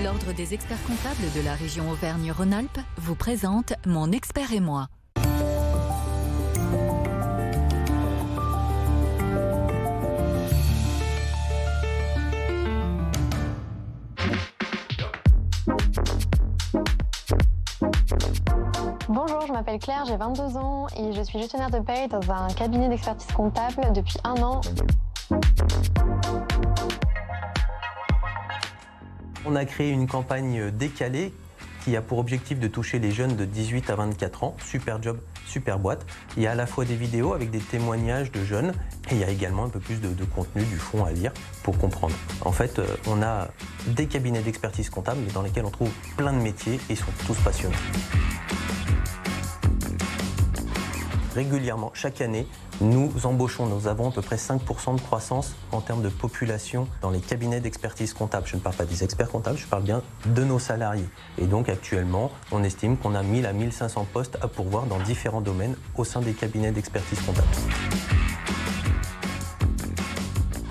L'Ordre des experts comptables de la région Auvergne-Rhône-Alpes vous présente Mon expert et moi. Bonjour, je m'appelle Claire, j'ai 22 ans et je suis gestionnaire de paye dans un cabinet d'expertise comptable depuis 1 an. On a créé une campagne décalée qui a pour objectif de toucher les jeunes de 18 à 24 ans. Super job, super boîte. Il y a à la fois des vidéos avec des témoignages de jeunes et il y a également un peu plus de contenu, du fond à lire pour comprendre. En fait, on a des cabinets d'expertise comptable dans lesquels on trouve plein de métiers et ils sont tous passionnants. Régulièrement, chaque année, nous avons à peu près 5% de croissance en termes de population dans les cabinets d'expertise comptable. Je ne parle pas des experts comptables, je parle bien de nos salariés. Et donc actuellement, on estime qu'on a 1000 à 1500 postes à pourvoir dans différents domaines au sein des cabinets d'expertise comptable.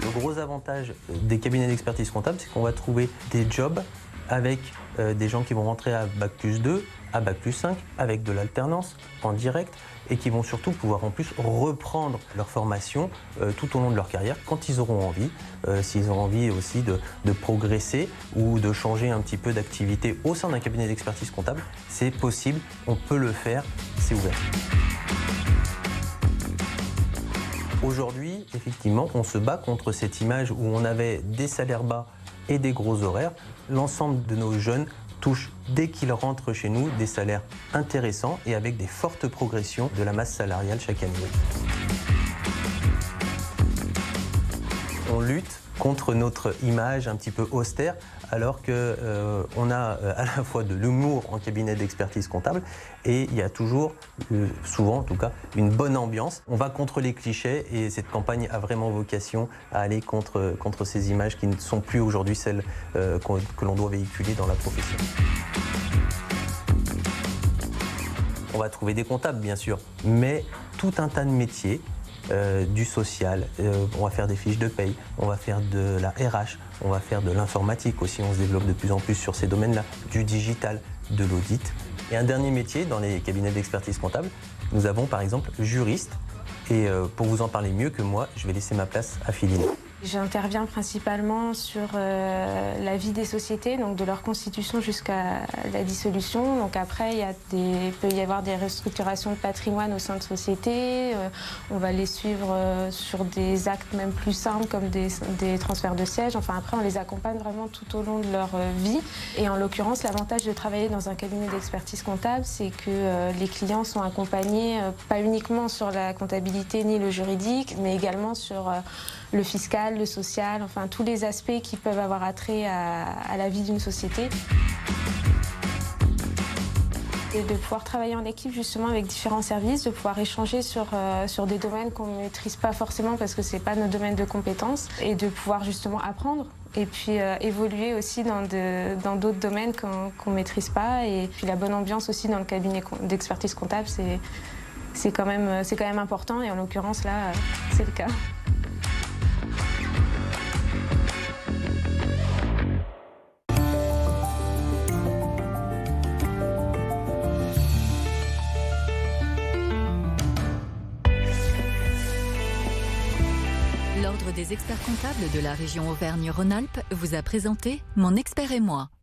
Le gros avantage des cabinets d'expertise comptable, c'est qu'on va trouver des jobs avec des gens qui vont rentrer à Bac+2, à Bac+5, avec de l'alternance en direct et qui vont surtout pouvoir en plus reprendre leur formation tout au long de leur carrière quand ils auront envie, s'ils ont envie aussi de progresser ou de changer un petit peu d'activité au sein d'un cabinet d'expertise comptable, c'est possible, on peut le faire, c'est ouvert. Aujourd'hui, effectivement, on se bat contre cette image où on avait des salaires bas et des gros horaires. L'ensemble de nos jeunes touchent, dès qu'ils rentrent chez nous, des salaires intéressants et avec des fortes progressions de la masse salariale chaque année. On lutte contre notre image un petit peu austère, alors qu'on a à la fois de l'humour en cabinet d'expertise comptable et il y a toujours, souvent en tout cas, une bonne ambiance. On va contre les clichés et cette campagne a vraiment vocation à aller contre ces images qui ne sont plus aujourd'hui celles que l'on doit véhiculer dans la profession. On va trouver des comptables bien sûr, mais tout un tas de métiers. Du social, on va faire des fiches de paye, on va faire de la RH, on va faire de l'informatique aussi, on se développe de plus en plus sur ces domaines-là, du digital, de l'audit. Et un dernier métier dans les cabinets d'expertise comptable, nous avons par exemple juriste. Et pour vous en parler mieux que moi, je vais laisser ma place à Philine. J'interviens principalement sur la vie des sociétés, donc de leur constitution jusqu'à la dissolution. Donc après, il peut y avoir des restructurations de patrimoine au sein de sociétés. On va les suivre sur des actes même plus simples comme des transferts de sièges. Enfin après, on les accompagne vraiment tout au long de leur vie. Et en l'occurrence, l'avantage de travailler dans un cabinet d'expertise comptable, c'est que les clients sont accompagnés pas uniquement sur la comptabilité ni le juridique, mais également sur le fiscal, le social, enfin tous les aspects qui peuvent avoir attrait à la vie d'une société. Et de pouvoir travailler en équipe justement avec différents services, de pouvoir échanger sur des domaines qu'on ne maîtrise pas forcément parce que ce n'est pas notre domaine de compétences, et de pouvoir justement apprendre et puis évoluer aussi dans d'autres domaines qu'on ne maîtrise pas. Et puis la bonne ambiance aussi dans le cabinet d'expertise comptable, c'est quand même important, et en l'occurrence là, c'est le cas. L'Ordre des experts comptables de la région Auvergne-Rhône-Alpes vous a présenté Mon expert et moi.